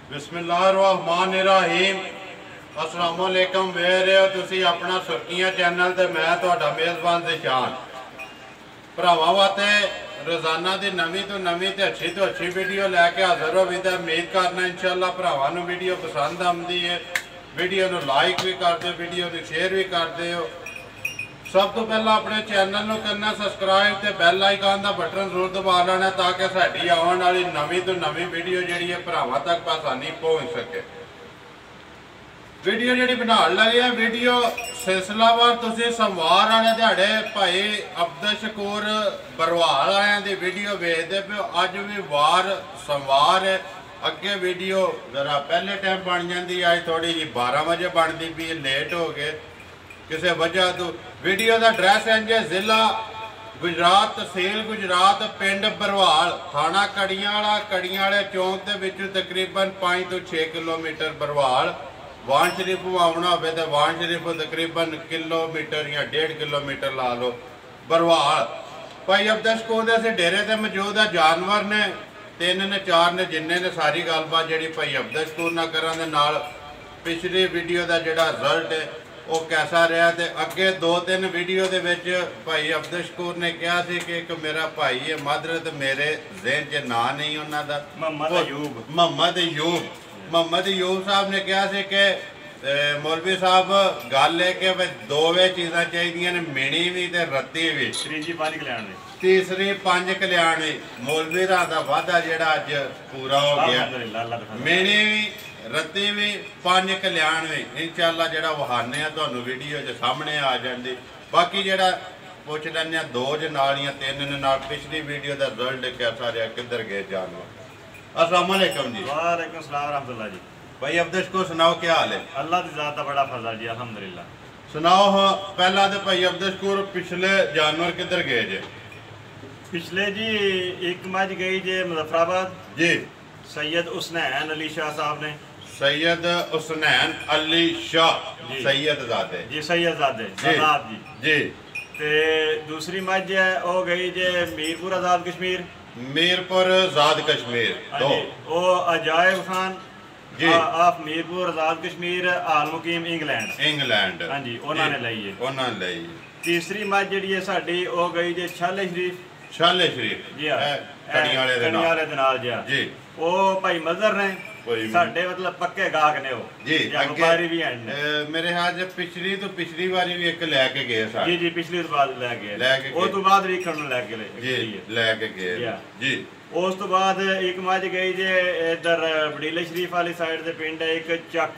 बिस्मिल्लाहिर्रहमानिर्रहीम। अस्सलाम वालेकुम। वेख रहे हो तुसी अपना सुर्खियां चैनल ते मैं तुहाडा मेज़बान ज़िशान। भरावां वास्ते रोज़ाना की नवीं तो नवीं ते अच्छी वीडियो लैके हाज़र हो भी। तो उम्मीद करना इंशाअल्लाह भरावां नूं वीडियो पसंद आती है। वीडियो नूं लाइक भी कर दो, वीडियो नूं शेयर भी कर दो। सब तो पहला अपने चैनल को करना सब्सक्राइब तो बैल आइकन का बटन जरूर दबा लेना ताकि साड़ी आने वाली नवीं तो नवीं वीडियो जी भरावां तक आसानी पहुँच सके। वीडियो जी बना लगे है वीडियो सिलसिलावार तुसी सोमवार वाले दिहाड़े भाई अब्दुल शकूर बरवाल वालियां दी वीडियो वेखदे पे। अज भी वार सोमवार है। अगे वीडियो जरा पहले टाइम बन जाती, अज थोड़ी जी 12 बजे बनती भी, लेट हो गए किसी वजह तो। वीडियो का एड्रैस इंज है जिला गुजरात, तहसील गुजरात, पिंड बरवाल, थाना कड़ियाला, कड़ियाले चौंक के तकरीबन 5 तो 6 किलोमीटर बरवाल। वान शरीफ आना हो तो वान शरीफ तकरीबन किलोमीटर या 1.5 किलोमीटर ला लो बरवाल। भाई अब्दुल शकूर से डेरे से मौजूद है। जानवर ने 3 ने 4 ने जिन्ने ने सारी गलबात जी भाई अब्दुल शकूर ना करा दे नाल पिछली वीडियो का जोड़ा रिजल्ट है वो कैसा रहा। तो अगे 2-3 वीडियो के भाई अब्दुल शकूर ने कहा कि एक मेरा भाई है मादर तो मेरे जहन च ना नहीं उन्होंने मोहम्मद अयूब साहब ने कहा कि मौलवी साहब गल है कि दो वे चीज़ा चाहिए ने, मिनी भी तो रत्ती भी, तीसरी 5 कल्याण भी। मौलवी का वादा जोड़ा अज पूरा हो गया। मिनी भी, रत्ती भी, 5 कल्याण भी इंशाअल्लाह जोड़ा वहाने तो वीडियो जो सामने आ जाती। बाकी जोड़ा पुछ लें 2 नालियाँ 3 नाल पिछली वीडियो का रिजल्ट कैसा रहा, किधर गए जानवर। अस्सलाम वालेकुम जी। वालेकुम सलाम रहमतुल्लाह जी। भाई अब्दुल शकूर सुनाओ क्या हाल है? अल्लाह की ज़ात का बड़ा फजल जी, अल्हम्दुलिल्लाह। सुनाओ हाँ पहला तो भाई अब्दुल शकूर पिछले जानवर किधर गए जे? पिछले जी एक मज गई जे मुजफ्फराबाद जी। सैयद हुसनैन अली शाह साहब ने। सैयद हुसनैन अली शाह सैयद ज़ादे जी, सैयद ज़ादे जी जी। ते दूसरी मज है वो गई जे मीरपुर आज़ाद कश्मीर, मीरपुर आज़ाद कश्मीर तो वो अजायब खान जी ऑफ मीरपुर आज़ाद कश्मीर आल मुकीम इंग्लैंड हाँ जी उन्होंने लाई है। तीसरी मज जी है साड़ी वो गई जे छाले शरीफ जी कड़ियाले दे नाल जी। वो भाई मजर ने साडे मतलब पक्के गाहक ने वो जी। व्यापारी भी हैं मेरे ख्याल से पिछली बारी भी एक लैके गए सारे जी जी पिछली तो बाद लैके वो तो बाद रीखण नूं लैके लैके गए जी। उस तो बाद एक मज गई जे इधर बड़ीले शरीफ वाली साइड दे पिंड है एक चक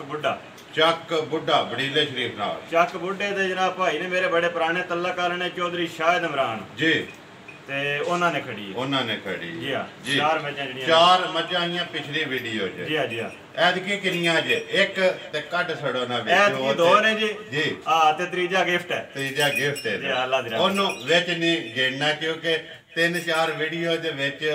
बुढ़ा बड़ीले शरीफ नाल। चक बुढ़े दे जनाब भाई ने मेरे बड़े पुराने तल्लक ने चौधरी शाहिद इमरान जी ते उन्होंने खड़ी जी हां। 4 मज्जां आईयां पिछली वीडियो च जी हां जी हां। ऐदकी किन्नियां जे एक ते कट छड़ो ना विच ऐदकी 2 ने जी जी हां ते तीजा गिफ्ट है जी अल्लाह दी रहमत ओनू विच नहीं गिनना क्योंकि 3-4 वीडियो दे विच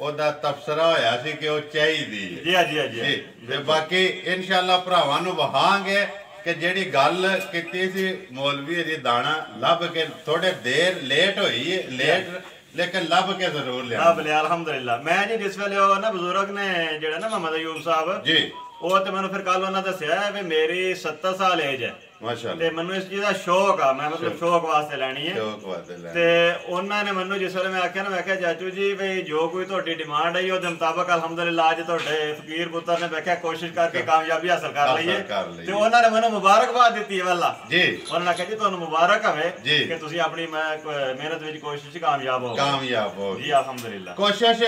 ओदा तबसरा होया सी कि ओ चाहिदी जी हां जी हां जी ते बाकी इंशाअल्लाह भरावां नूं वहांगे कि जिहड़ी गल कीती सी मौलवी दी दाना लभ के थोड़े देर लेट होई लेट लेकिन लभ के जरूर लिया अल्हम्दुलिल्लाह। मैं जी जिस वेले ना बुजुर्ग ने जेड़ा ना मोहम्मद अयूब साहब जी वो तो मैंने फिर कल उन्होंने दस्या है मेरी 70 साल एज है माशाअल्लाह ते मैनू इस चीज़ का शौक आ, मैं मतलब शौक वास्ते लैनी है ते उन्होंने मैनू जिस वेले मैं आख्या ना मैं चाचू जी भाई जो कोई तुहाडी डिमांड है उहदे मुताबिक अल्हम्दुलिल्लाह अज तुहाडे फकीर पुत्र ने मैं कोशिश करके कामयाबी हासिल कर ली है ते उन्होंने मैनू मुबारकबाद दी है वाला जी। उन्होंने आख्या जी तुहानू मुबारक होवे कि तुसीं अपनी मेहनत विच कोशिश कामयाब हो जी अल्हम्दुलिल्लाह। कोशिश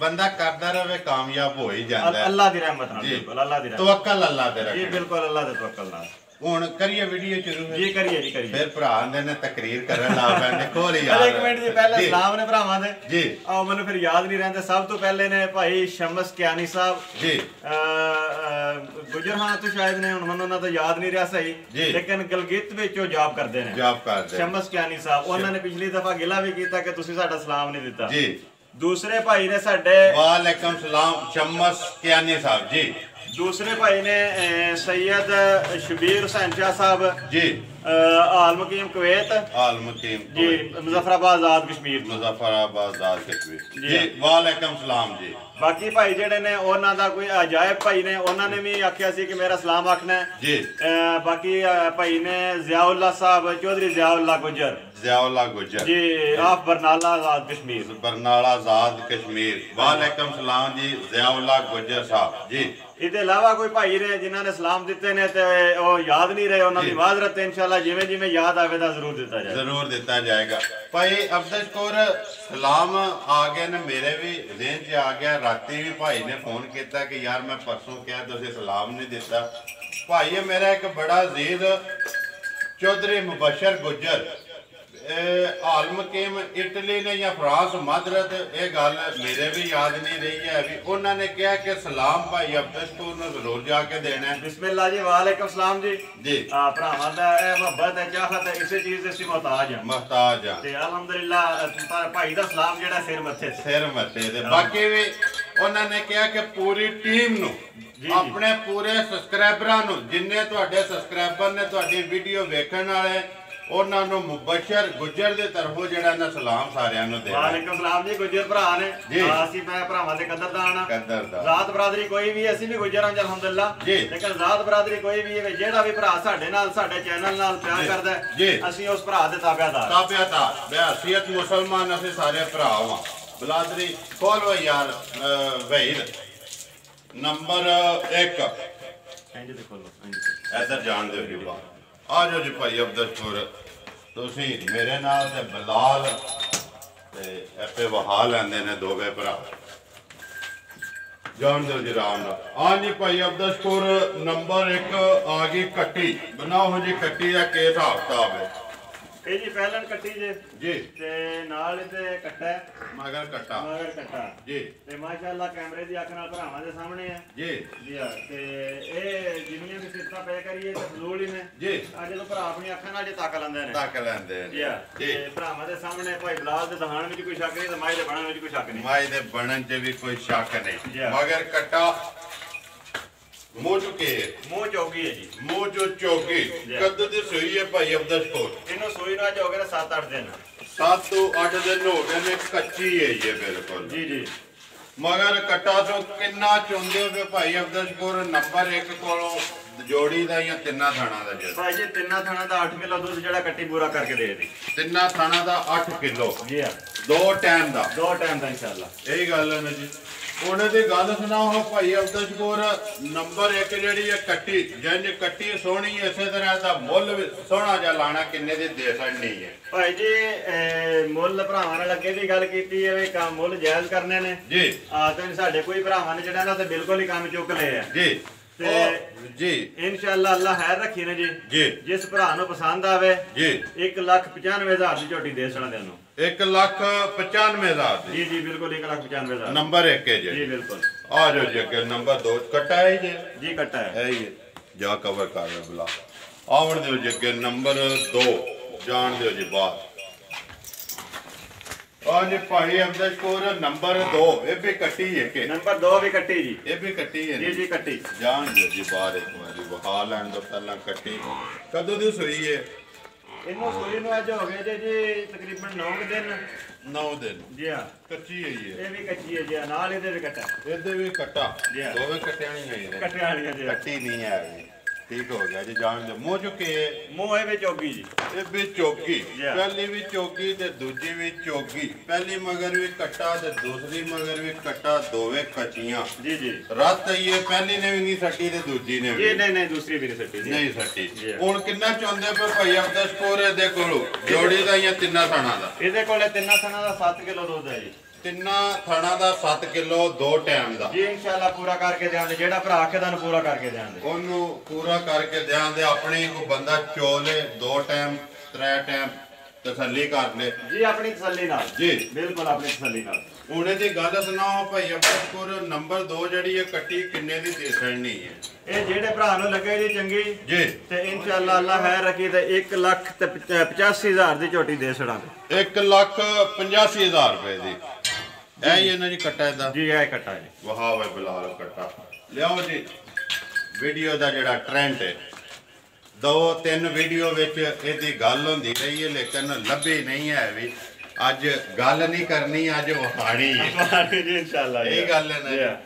बंदा करदा रहे कामयाब हो ही जांदा है अल्लाह दी रहमत नाल बिल्कुल अल्लाह दी रहमत तवक्कल अल्लाह ते रखे जी बिल्कुल अल्लाह दे तवक्कल नाल। हुण करिए वीडियो शुरू जी करिए फिर भरा ने तकरीर करन ला पैंदे खोल यार एक मिनट जी पहले सलाम ने भरावां दे जी आओ मैनू फिर याद नहीं रहंदे। सब तो पहले ने भाई शमस कियानी साहब जी गुजर हां तो शायद ने हुण मैनू उन्हां दा याद नहीं रहा सही लेकिन गलगित विच ओ जॉब करदे शमस कियानी साहब उन्होंने पिछली दफा गिला भी कीता कि तुसीं साडा सलाम नहीं दिता जी। दूसरे भाई ने साडे वालेकुम सलाम शमस कियानी साहब जी। दूसरे भाई ने सैयद शबीर हुसैन शाह साहब जी आल मुकीम कुवैत जी, मुजफ्फराबाद आजाद कश्मीर जी। वालेकुम सलाम जी। बाकी भाई जेडे ने उन्हां दा कोई अजायब भाई ने उन्हां ने भी आख्या सी कि मेरा सलाम आखना है जी। बाकी भाई ने ज़ियाउल्लाह साहब चौधरी ज़ियाउल्लाह गुजर जी आप बरनाला आजाद कश्मीर वालेकुम सलाम जी ज़ियाउल्लाह गुजर साहब जी। इहदे अलावा कोई भाई ने जिन्हां ने सलाम दिते ने ते ओ याद नहीं रहे उन्हां दी माजरत है इंशाअल्लाह जिवें जिवें याद आवेगा जरूर दिता जाएगा भाई अब्दुल कौर सलाम आ गए ने मेरे भी ज़हन च आ गया राती भी भाई ने फोन किया कि यार मैं परसों क्या तुसीं सलाम नहीं दिता भाई मेरा एक बड़ा अजीज चौधरी मुबशर गुजर हाल मुकीम इटली ने या फ्रांस मादरत ये गल मेरे भी याद नहीं रही है अभी उन्होंने कहा कि सलाम भाई अब्दुल कौर ने जरूर जाके देना है। बिस्मिल्लाह जी वालेकुम सलाम जी जी। भरावां दा मोहब्बत है चाहत है इसे चीज दे मोहताज हां ते अल्हम्दुलिल्लाह भाई दा सलाम जेड़ा सिर मत्थे ते बाकी भी उन्होंने कहा कि पूरी टीम नु अपने पूरे सबसक्राइबरां नु जिन्ने तुहाडे सबसक्राइबर ने तुहाडी वीडियो वेखण वाले उन्होंने मुबशर गुजर दे तरफों जेड़ा ना सलाम सारियां नु देना। वालेकुम सलाम जी गुजर भरा ने ਅਸੀਂ मैं भरावां दे कदरदान जात बरादरी कोई भी ਅਸੀਂ भी गुजर हां अल्हम्दुलिल्लाह लेकिन जात बरादरी कोई भी है जेड़ा भी भरा साडे नाल साडे चैनल नाल प्यार करदा है ਅਸੀਂ उस भरा दे ताबेदार बेहसियत मुसलमान ਅਸੀਂ सारे भरा हां बलादरी खोल लो यार वहीद नंबर 1 इंज ते खोलो इधर जान दे जी आ जाओ जी भाई अब्दुल कौर तुसी मेरे नाल ते बिलाल ते ऐपे वहा लैंदे ने दोवे भरा जान दो जी राम नाल। हाँ जी भाई अब्दुल कौर नंबर 1 आ गई कट्टी बनाओ जी कट्टी का के हिसाब किताब है ਇਹ ਜੀ ਪਹਿਲਨ ਕੱਟੀ ਜੀ ਤੇ ਨਾਲ ਇਹਦੇ ਕੱਟਾ ਮਗਰ ਕੱਟਾ ਜੀ ਤੇ ਮਾਸ਼ਾਅੱਲਾ ਕੈਮਰੇ ਦੀ ਅੱਖ ਨਾਲ ਭਰਾਵਾਂ ਦੇ ਸਾਹਮਣੇ ਹੈ ਜੀ ਜੀ ਹਾਂ ਤੇ ਇਹ ਜਿੰਨੀਆਂ ਵੀ ਸਿਫਤਾਂ ਪੈ ਕਰੀਏ ਤੇ ਫਜ਼ੂਲ ਹੀ ਨੇ ਜੀ ਆ ਜਦੋਂ ਭਰਾ ਆਪਣੀ ਅੱਖਾਂ ਨਾਲ ਜੇ ਤੱਕ ਲੈਂਦੇ ਨੇ ਜੀ ਹਾਂ ਤੇ ਭਰਾਵਾਂ ਦੇ ਸਾਹਮਣੇ ਭਾਈ ਬਲਾਲ ਦੇ ਦਹਾਣ ਵਿੱਚ ਕੋਈ ਸ਼ੱਕ ਨਹੀਂ ਤੇ ਮਾਈ ਦੇ ਬਣਨ ਵਿੱਚ ਕੋਈ ਸ਼ੱਕ ਨਹੀਂ ਮਾਈ ਦੇ ਬਣਨ 'ਚ ਵੀ ਕੋਈ ਸ਼ੱਕ ਨਹੀਂ ਮਗਰ ਕੱਟਾ मुंह चौकी है जी मुंह जो चौकी कद दी सोई है भाई अब्दुल कौर इनो सोई ना हो गए 7-8 दिन 7 तो 8 दिन हो गए ने कच्ची है ये बिल्कुल जी मगर कट्टा तो किन्ना चुंदे हो भाई अब्दुल कौर नंबर 1 कोलों जोड़ी दा या तिन्ना थाना दा जी भाई जी तिन्ना थाना दा 8 किलो दूध जेड़ा कट्टी पूरा करके दे दी तिन्ना थाना दा 8 किलो जी हां 2 टाइम दा इंशाल्लाह यही गल है ना जी ਉਹਨੇ ਦੀ ਗੱਲ ਸੁਣਾਓ ਭਾਈ ਅਬਦੁਲ ਕੌਰ ਨੰਬਰ 1 ਜਿਹੜੀ ਹੈ ਕੱਟੀ ਜਿੰਜ ਕੱਟੀ ਸੋਹਣੀ ਇਸੇ ਤਰ੍ਹਾਂ ਦਾ ਮੁੱਲ ਵੀ ਸੋਹਣਾ ਜਿਹਾ ਲਾਣਾ ਕਿੰਨੇ ਦੀ ਦੇ ਸਕਣੀ ਹੈ ਭਾਈ ਜੀ ਮੁੱਲ ਭਰਾਵਾਂ ਨਾਲ ਅੱਗੇ ਵੀ ਗੱਲ ਕੀਤੀ ਹੈ ਵੀ ਕੰਮ ਮੁੱਲ ਜਾਇਜ਼ ਕਰਨੇ ਨੇ ਜੀ ਤੇ ਸਾਡੇ ਕੋਈ ਭਰਾਵਾਂ ਨੇ ਜਿਹੜਾ ਨਾ ਤੇ ਬਿਲਕੁਲ ਹੀ ਕੰਮ ਚੁੱਕ ਲਏ ਆ ਜੀ ਤੇ ਜੀ इंशाअल्लाह अल्लाह खैर रखी ने जी जिस भरा नु पसंद आवे जी 1,95,000 ਦੀ ਝੋਟੀ ਦੇ ਛੜਾਂ ਦੇ ਨੂੰ 1,95,000 जी बिल्कुल 1,95,000 नंबर 1 है जी बिल्कुल आ जाओ जी अगर नंबर 2 कट्टा है जी कट्टा है ये जा कवर कर बुला आवण दो जी अगर नंबर 2 जान दो जी बात और जी भाई अब्दुल कौर नंबर 2 ये भी कट्टी है के नंबर 2 भी कट्टी जी ये भी कट्टी है जी कट्टी जान दो जी बाहर एक बारी बहा लैन दो पहला कट्टी कदों दी सोई है इनो सोई नु आज हो गए जी तकरीबन 9 दिन जी हां कच्ची है ये भी कच्ची है जी नाल इधर भी कट्टा इधर भी कट्टा दोवे कट्टे नहीं है कट्टे वाली जी कट्टी नहीं है ठीक हो गया जी जान दो मुंह चुके मुंह है भी चौकी जी ये भी चौकी पहली भी चौकी ते दूजी भी चौकी पहली मगर भी कट्टा ते दूसरी मगर भी कट्टा दोवे कच्चियां जी रात ये पहली ने भी नहीं सटी ते दूजी ने भी नहीं दूसरी भी नहीं सटी हुन कितना चाहुंदे पे भाई अब्दुल कौर दे कोलो जोड़ी दा या तिन्ना थाना दा इहदे कोले तिन्ना थाना दा 7 किलो दूध है जी तिन्ना थाना दा 7 किलो 2 टाइम दा जी इंशाअल्लाह पूरा करके देंगे जेड़ा भरा आखे तां पूरा करके देंगे ओनू पूरा करके देंगे अपनी को बंदा चोले 2 टाइम 3 टाइम तसल्ली कर ले जी अपनी तसल्ली नाल जी बिल्कुल अपनी तसल्ली नाल हुणे दी गल सुनाओ भाई अब्दुल कौर नंबर 2 जड़ी है कट्टी किन्ने दी दे सकनी है ਇਹ ਜਿਹੜੇ ਭਰਾ ਨੂੰ ਲੱਗੇ ਜੀ ਚੰਗੀ ਜੀ ਤੇ ਇਨਸ਼ਾਅੱਲਾ ਅੱਲਾ ਖੈਰ ਰੱਖੀ ਤੇ 1,85,000 ਦੀ ਝੋਟੀ ਦੇ ਛੜਾਂਗੇ 1,85,000 रुपए दी ਇਹ ਹੀ ਇਹਨਾਂ ਜੀ ਕੱਟਾ ਇਹਦਾ ਜੀ ਇਹ ਕੱਟਾ ਜੀ ਵਾਹ ਵੇ ਬਿਲਾਲ ਕੱਟਾ ਲਿਆਓ ਜੀ ਵੀਡੀਓ ਦਾ ਜਿਹੜਾ ਟ੍ਰੈਂਡ ਹੈ 2-3 ਵੀਡੀਓ ਵਿੱਚ ਇਹਦੀ ਗੱਲ ਹੁੰਦੀ ਰਹੀ ਹੈ ਲੇਕਿਨ ਲੱਭੀ ਨਹੀਂ ਹੈ ਵੀ ਅੱਜ ਗੱਲ ਨਹੀਂ ਕਰਨੀ ਅੱਜ ਵਹਾਣੀ ਹੈ ਜੀ ਇਨਸ਼ਾਅੱਲਾ ਇਹ ਗੱਲ ਹੈ ਨਾ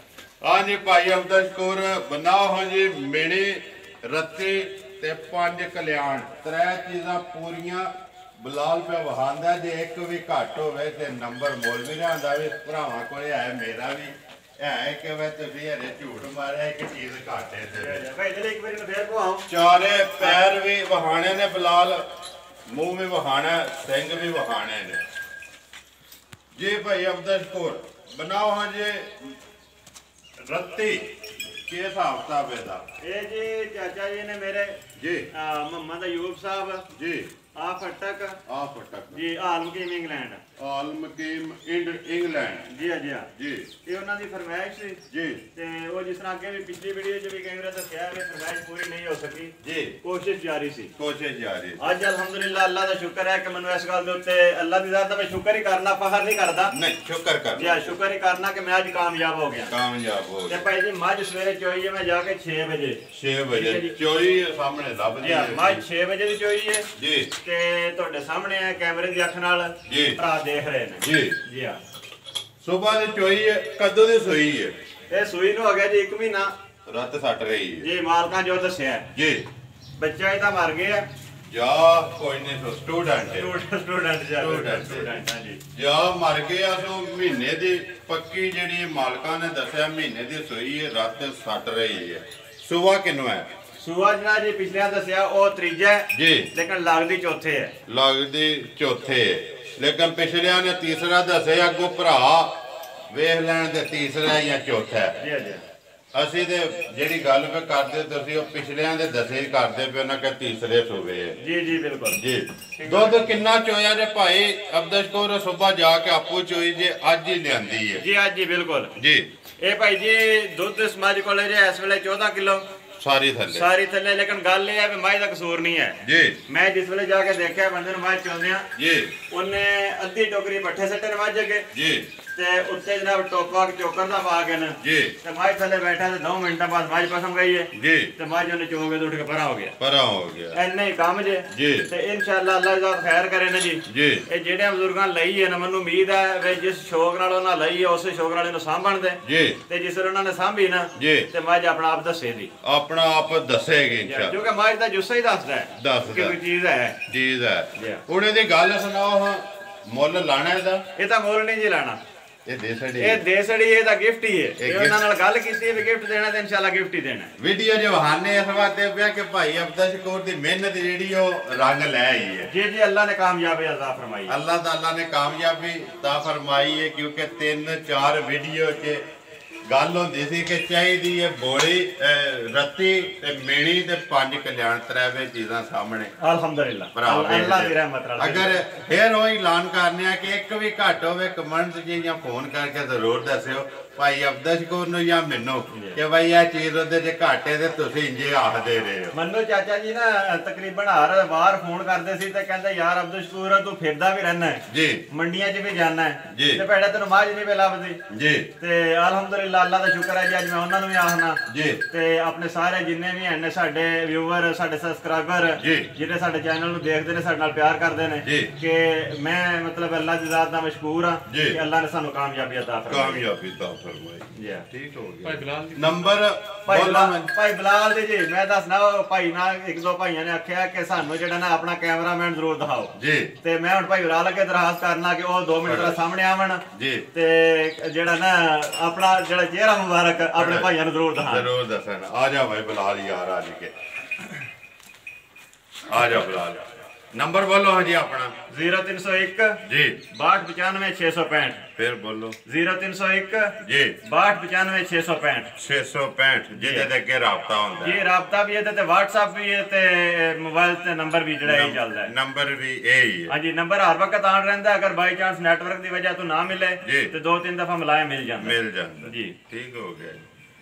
ਹਾਂ ਜੀ ਭਾਈ ਅਬਦੁਲ ਸ਼ਕੂਰ ਬਣਾਓ ਹੋ ਜੀ ਮੇਣੀ ਰੱਤੀ ਤੇ 5 ਕਲਿਆਣ 3 ਚੀਜ਼ਾਂ ਪੂਰੀਆਂ ਬਲਾਲ ਪਿਆ ਵਹਾਂਦਾ ਜੇ ਇੱਕ ਵੀ ਘੱਟ ਹੋਵੇ ਤੇ ਨੰਬਰ ਮੁੱਲ ਵੀ ਜਾਂਦਾ ਵੀ ਭਰਾਵਾਂ ਕੋਲੇ ਹੈ ਮੇਰਾ ਵੀ ਹੈ ਕਿ ਵੇ ਤੁਸੀਂ ਹਰੇ ਝੂਠ ਮਾਰਿਆ ਇੱਕ ਚੀਜ਼ ਘਾਟੇ ਤੇ ਭਾਈ ਇਧਰ ਇੱਕ ਵਾਰੀ ਨੂੰ ਫੇਰ ਕੋਾਓ ਚਾਰੇ ਪੈਰ ਵੀ ਵਹਾਣੇ ਨੇ ਬਲਾਲ ਮੂੰਹ ਵੀ ਵਹਾਣਾ ਸਿੰਘ ਵੀ ਵਹਾਣੇ ਨੇ ਜੀ ਭਾਈ ਅਬਦੁਲ ਸ਼ਕੂਰ ਬਣਾਓ ਹਾਂ ਜੀ ਰੱਤੀ ਕੀ ਹਿਸਾਬ ਕਿਤਾਬ ਇਹਦਾ ਇਹ ਜੀ ਚਾਚਾ ਜੀ ਨੇ ਮੇਰੇ ਜੀ ਮੁਹੰਮਦ ਅਯੂਬ ਸਾਹਿਬ ਜੀ ਆ ਫਟਕ ਜੀ ਆਲਮਕੀਮ ਇੰਗਲੈਂਡ ਆਲਮਕੀਮ ਇੰਗਲੈਂਡ ਜੀ ਜੀ ਜੀ ਇਹ ਉਹਨਾਂ ਦੀ ਫਰਮਾਇਸ਼ ਸੀ ਜੀ ਤੇ ਉਹ ਜਿਸ ਤਰ੍ਹਾਂ ਅੱਗੇ ਵੀ ਪਿਛਲੀ ਵੀਡੀਓ 'ਚ ਵੀ ਕੈਮਰਾ ਦੱਸਿਆ ਕਿ ਫਰਮਾਇਸ਼ ਪੂਰੀ ਨਹੀਂ ਹੋ ਸਕੀ ਜੀ ਕੋਸ਼ਿਸ਼ ਜਾਰੀ ਸੀ ਅੱਜ ਅਲਹਮਦੁਲਿਲਾ ਅੱਲਾ ਦਾ ਸ਼ੁਕਰ ਹੈ ਕਿ ਮੈਨੂੰ ਇਸ ਗੱਲ ਦੇ ਉੱਤੇ ਅੱਲਾ ਦੀ ਜ਼ਾਤ ਦਾ ਮੈਂ ਸ਼ੁਕਰ ਹੀ ਕਰਨਾ ਫਖਰ ਨਹੀਂ ਕਰਦਾ ਨਹੀਂ ਸ਼ੁਕਰ ਕਰ ਜੀ ਸ਼ੁਕਰ ਹੀ ਕਰਨਾ ਕਿ ਮੈਂ ਅੱਜ ਕਾਮਯਾਬ ਹੋ ਗਿਆ ਤੇ ਭਾਈ ਜੀ ਮੱਝ ਸਵੇਰੇ ਚੋਈ ਹੈ ਮੈਂ ਜਾ ਕੇ 6 ਵਜੇ ਚੋਈ ਸਾਹਮਣੇ ਲੱਭਦੀ ਹੈ ਮੱਝ 6 ਵਜੇ ਦੀ ਚੋਈ ਹੈ ਜੀ ਤੇ ਤੁਹਾਡੇ ਸਾਹਮਣੇ ਹੈ ਕੈਮਰੇ ਦੀ ਅੱਖ ਨਾਲ ਭਰਾ ਦੇਖ ਰਹੇ ਨੇ ਜੀ ਹਾਂ ਸਵੇਰ ਦੀ ਚੋਈ ਹੈ ਕਦੋਂ ਦੀ ਸੂਈ ਹੈ ਇਹ ਸੂਈ ਨੂੰ ਹੋ ਗਿਆ ਜੀ 1 ਮਹੀਨਾ ਰੱਤ ਸੱਟ ਰਹੀ ਹੈ ਜੀ ਮਾਲਕਾਂ ਜੋ ਦੱਸਿਆ ਜੀ ਬੱਚਾ ਇਹ ਤਾਂ ਮਰ ਗਿਆ ਜਾ ਕੋਈ ਨਹੀਂ ਸਟੂਡੈਂਟ ਹਾਂਜੀ ਜਾ ਮਰ ਗਿਆ ਸੋ ਮਹੀਨੇ ਦੀ ਪੱਕੀ ਜਿਹੜੀ ਮਾਲਕਾਂ ਨੇ ਦੱਸਿਆ ਮਹੀਨੇ ਦੀ ਸੂਈ ਹੈ ਰੱਤ ਸੱਟ ਰਹੀ ਹੈ ਸੂਆ ਕਿੰਨੂ ਹੈ ਸੂਆ ਜਨਾ ਜੀ ਪਿਛਲਿਆਂ ਦੱਸਿਆ ਉਹ ਤੀਜਾ ਜੀ ਲੇਕਿਨ ਲੱਗਦੀ ਚੌਥੇ ਹੈ ਲੇਕਿਨ ਪਿਛਲਿਆਂ ਨੇ ਤੀਸਰਾ ਦੱਸਿਆ ਅੱਗੋਂ ਭਰਾ ਵੇਖ ਲੈਣ ਤੇ ਤੀਸਰਾ ਜਾਂ ਚੌਥਾ ਜੀ ਜੀ ਅਸੀਂ ਤੇ ਜਿਹੜੀ ਗੱਲ ਪੇ ਕਰਦੇ ਤੁਸੀਂ ਉਹ ਪਿਛਲਿਆਂ ਦੇ ਦੱਸੇ ਕਰਦੇ ਪਏ ਉਹਨਾਂ ਕਿ ਤੀਸਰੇ ਸੂਬੇ ਜੀ ਜੀ ਬਿਲਕੁਲ ਜੀ ਦੁੱਧ ਕਿੰਨਾ ਚੋਇਆ ਜੇ ਭਾਈ ਅਬਦੁਲ ਸ਼ਕੂਰ ਸਵੇਰ ਜਾ ਕੇ ਆਪੂ ਚੋਈ ਜੇ ਅੱਜ ਹੀ ਲਿਆਂਦੀ ਹੈ ਜੀ ਅੱਜ ਹੀ ਬਿਲਕੁਲ ਜੀ ਇਹ ਭਾਈ ਜੀ ਦੁੱਧ ਸਮਾਜ ਕੋਲੇ ਜੇ ਇਸ ਵੇਲੇ 14 ਕਿਲੋ ਸਾਰੀ ਥੱਲੇ ਲੇਕਿਨ ਗੱਲ ਇਹ ਹੈ ਕਿ ਮਾਈ ਦਾ ਕਸੂਰ ਨਹੀਂ ਹੈ ਜੀ ਮੈਂ ਜਿਸ ਵੇਲੇ ਜਾ ਕੇ ਦੇਖਿਆ ਬੰਦੇ ਨੂੰ ਮਾਈ ਚੋਂਦਿਆਂ ਜੀ ਉਹਨੇ ਅੱਧੀ ਟੋਕਰੀ ਪੱਠੇ ਸੱਟੇ ਨਵਾਜ ਕੇ ਜੀ ਤੇ ਉੱਤੇ ਜਨਾਬ ਟੋਪਾ ਚੋਕਰ ਦਾ ਪਾ ਕੇ ਨਾ ਜੀ ਤੇ ਮਾਈ ਥੱਲੇ ਬੈਠਾ ਤੇ 2 ਮਿੰਟਾਂ ਬਾਅਦ ਮਾਈ ਪਸਮ ਗਈ ਹੈ ਜੀ ਤੇ ਮਾਈ ਉਹਨੇ ਚੋਗੇ ਉੱਠ ਕੇ ਪਰਾ ਹੋ ਗਿਆ ਇੰਨੇ ਹੀ ਕੰਮ ਜੇ ਜੀ ਤੇ ਇਨਸ਼ਾਅੱਲਾ ਅੱਲਾਹ ਦਾ ਖੈਰ ਕਰੇ ਨਾ ਜੀ ਜੀ ਇਹ ਜਿਹੜੇ ਬਜ਼ੁਰਗਾਂ ਲਈ ਹੈ ਨਾ ਮੈਨੂੰ ਉਮੀਦ ਹੈ ਵੀ ਜਿਸ ਸ਼ੌਕ ਨਾਲ ਉਹਨਾਂ ਲਈ ਹੈ ਉਸੇ ਸ਼ੌਕ ਨਾਲ ਇਹਨੂੰ ਸਾਂਭਣ ਦੇ ਜੀ ਤੇ ਜਿਸ ਉਹਨਾਂ ਨੇ ਸਾਂਭੀ ਨਾ ਜੀ ਤੇ ਮਾਈ ਆਪਣਾ ਆਪ ਦੱਸੇਗੀ ਆਪਣਾ ਆਪ ਦੱਸੇਗੀ ਇਨਸ਼ਾਅੱਲਾ ਕਿਉਂਕਿ ਮਾਈ ਦਾ ਜੁੱਸਾ ਹੀ ਦੱਸਦਾ ਹੈ ਕਿ ਕੋਈ ਚੀਜ਼ ਹੈ ਹੁਣ ਇਹਦੀ ਗੱਲ ਸੁਣਾਓ ਹਾਂ ਮੁੱਲ ਲਾਣਾ ਇਹਦਾ ਇਹ ਤਾਂ ਮੁੱਲ ਨਹੀਂ ਜੀ ਲਾਣਾ ਇਹ ਦੇਸੜੀ ਇਹਦਾ ਗਿਫਟ ਹੀ ਹੈ ਇਹ ਉਹਨਾਂ ਨਾਲ ਗੱਲ ਕੀਤੀ ਵੀ ਗਿਫਟ ਦੇਣਾ ਤੇ ਇਨਸ਼ਾਅੱਲਾ ਗਿਫਟ ਹੀ ਦੇਣਾ ਵੀਡੀਓ ਜੋ ਬਹਾਨੇ ਇਸ ਵਾਸਤੇ ਪਿਆ ਕਿ ਭਾਈ ਅਬਦੁਲ ਸ਼ਕੂਰ ਦੀ ਮਿਹਨਤ ਜਿਹੜੀ ਉਹ ਰੰਗ ਲੈ ਆਈ ਹੈ ਜੀ ਅੱਲਾ ਨੇ ਕਾਮਯਾਬੀ ਅਤਾ ਫਰਮਾਈ ਅੱਲਾ ਨੇ ਕਾਮਯਾਬੀ ਤਾ ਫਰਮਾਈ ਹੈ ਕਿਉਂਕਿ 3-4 ਵੀਡੀਓ 'ਚ ਗੱਲ ਹੁੰਦੀ ਸੀ ਕਿ ਚਾਹੀਦੀ ਹੈ ਬੋਲੀ ਰੱਤੀ ਤੇ ਮੇਣੀ ਤੇ 5 ਕਲਿਆਣ ਤਰ੍ਹਾਂ ਚੀਜ਼ਾਂ ਸਾਹਮਣੇ ਅਲਹਮਦੁਲਿਲਾ ਅੱਲਾ ਦੀ ਰਹਿਮਤ ਨਾਲ ਅਗਰ ਫੇਰ ਉਹ ਐਲਾਨ ਕਰਨੇ ਆ ਕਿ ਇੱਕ ਵੀ ਘੱਟ ਹੋਵੇ ਕਮੈਂਟ 'ਚ ਜਾਂ ਫੋਨ ਕਰਕੇ ਜ਼ਰੂਰ ਦੱਸਿਓ ਭਾਈ ਅਬਦੁਲ ਸ਼ਕੂਰ ਨੂੰ ਜਾਂ ਮੈਨੂੰ ਕਿ ਭਾਈ ਇਹ ਚੀਜ਼ ਉਹਦੇ 'ਚ ਘਾਟੇ ਤੇ ਤੁਸੀਂ ਇੰਜੇ ਆਖਦੇ ਰਹੇ ਹੋ ਮੈਨੂੰ ਚਾਚਾ ਜੀ ਨਾ ਤਕਰੀਬਨ ਹਰ ਵਾਰ ਫੋਨ ਕਰਦੇ ਸੀ ਤੇ ਕਹਿੰਦੇ ਯਾਰ ਅਬਦੁਲ ਸ਼ਕੂਰ ਤੂੰ ਫਿਰਦਾ ਵੀ ਰਹਿਣਾ ਹੈ ਜੀ ਮੰਡੀਆਂ 'ਚ ਵੀ ਜਾਣਾ ਹੈ ਤੇ ਭੈੜਾ ਤੈਨੂੰ ਮਾਝ ਨਹੀਂ ਲੱਭਦੀ ਜੀ ਤੇ ਅਲਹਮਦੁਲਿਲਾ ਅੱਲਾ ਦਾ ਸ਼ੁਕਰ ਹੈ ਜੀ ਅੱਜ ਮੈਂ ਉਹਨਾਂ ਨੂੰ ਵੀ ਆਖਣਾ ਜੀ ਤੇ ਆਪਣੇ ਸਾਰੇ ਜਿੰਨੇ ਵੀ ਹਨ ਸਾਡੇ ਵਿਊਅਰ ਸਾਡੇ ਸਬਸਕ੍ਰਾਈਬਰ ਜਿਹੜੇ ਸਾਡੇ ਚੈਨਲ ਨੂੰ ਦੇਖਦੇ ਨੇ ਸਾਡੇ ਨਾਲ ਪਿਆਰ ਕਰਦੇ ਨੇ ਕਿ ਮੈਂ ਮਤਲਬ ਅੱਲਾ ਦੀ ਜ਼ਾਤ ਦਾ ਮਸ਼ਕੂਰ ਹਾਂ ਕਿ ਅੱਲਾ ਨੇ ਸਾਨੂੰ ਕਾਮਯਾਬੀ ਅਤਾ ਫਰਮਾਈ ਜੀ ਠੀਕ ਹੋ ਗਿਆ ਭਾਈ ਬਲਾਲ ਨੰਬਰ ਭਾਈ ਬਲਾਲ ਜੀ ਮੈਂ ਦੱਸਣਾ ਭਾਈ ਨਾਲ 1-2 ਭਾਈਆਂ ਨੇ ਆਖਿਆ ਕਿ ਸਾਨੂੰ ਜਿਹੜਾ ਨਾ ਆਪਣਾ ਕੈਮਰਾਮੈਨ ਜ਼ਰੂਰ ਦਿਖਾਓ ਜੀ ਤੇ ਮੈਂ ਹੁਣ ਭਾਈ ਬਲਾਲ ਅੱਗੇ ਦਰਖਾਸਤ ਕਰਨਾ ਕਿ ਉਹ 2 ਮਿੰਟ ਦਾ ਸਾਹਮਣੇ ਆਵਣ ਜੀ ਤੇ ਜਿਹੜਾ ਨਾ ਆਪਣਾ ਜਿਹੜਾ ਚਿਹਰਾ ਮੁਬਾਰਕ ਆਪਣੇ ਭਾਈਆਂ ਨੂੰ ਜ਼ਰੂਰ ਦੱਸਣ ਆ ਜਾ ਭਾਈ ਬਲਾਲ ਯਾਰ ਆ ਕੇ ਆ ਜਾ ਬਲਾਲ ਨੰਬਰ ਬੋਲੋ ਹਾਂ ਜੀ ਆਪਣਾ 0301 ਜੀ 6295 ਫਿਰ ਬੋਲੋ 0301 ਜੀ 6295 ਜਿਹਦੇ ਤੇ ਅੱਗੇ ਰਾਬਤਾ ਹੁੰਦਾ ਜੀ ਰਾਬਤਾ ਵੀ ਇਹਦੇ ਤੇ WhatsApp ਵੀ ਹੈ ਤੇ ਮੋਬਾਈਲ ਤੇ ਨੰਬਰ ਵੀ ਜਿਹੜਾ ਇਹ ਚੱਲਦਾ ਹੈ ਨੰਬਰ ਵੀ ਇਹ ਹੀ ਹੈ ਹਾਂਜੀ ਨੰਬਰ ਹਰ ਵਕਤ ਆਨ ਰਹਿੰਦਾ ਅਗਰ ਬਾਈ ਚਾਂਸ ਨੈਟਵਰਕ ਦੀ ਵਜ੍ਹਾ ਤੋਂ ਨਾ ਮਿਲੇ ਤੇ 2-3 ਦਫਾ ਮਿਲਾਇਆ ਮਿਲ ਜਾਂਦਾ ਜੀ ਠੀਕ ਹੋ ਗਿਆ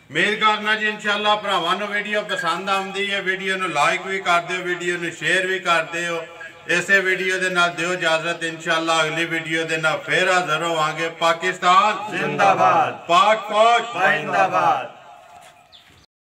ਮੇਰ ਕਰਨਾ ਜੀ ਇਨਸ਼ਾਅੱਲਾ ਭਰਾਵਾਂ ਨੂੰ ਵੀਡੀਓ ਪਸੰਦ ਆਉਂਦੀ ਹੈ ਵੀਡੀਓ ਨੂੰ ਲਾਈਕ ਵੀ ਕਰ ਦਿਓ ਵੀਡੀਓ ਨੂੰ ਸ਼ੇਅਰ ਵੀ ਕਰ ਦਿਓ ਇਸੇ ਵੀਡੀਓ ਦੇ ਨਾਲ ਦਿਓ ਇਜਾਜ਼ਤ ਇਨਸ਼ਾਅੱਲਾ ਅਗਲੀ ਵੀਡੀਓ ਦੇ ਨਾਲ ਫੇਰ ਹਾਜ਼ਰ ਹੋਵਾਂਗੇ ਪਾਕਿਸਤਾਨ ਜ਼ਿੰਦਾਬਾਦ ਪਾਕ ਫੌਜ ਜ਼ਿੰਦਾਬਾਦ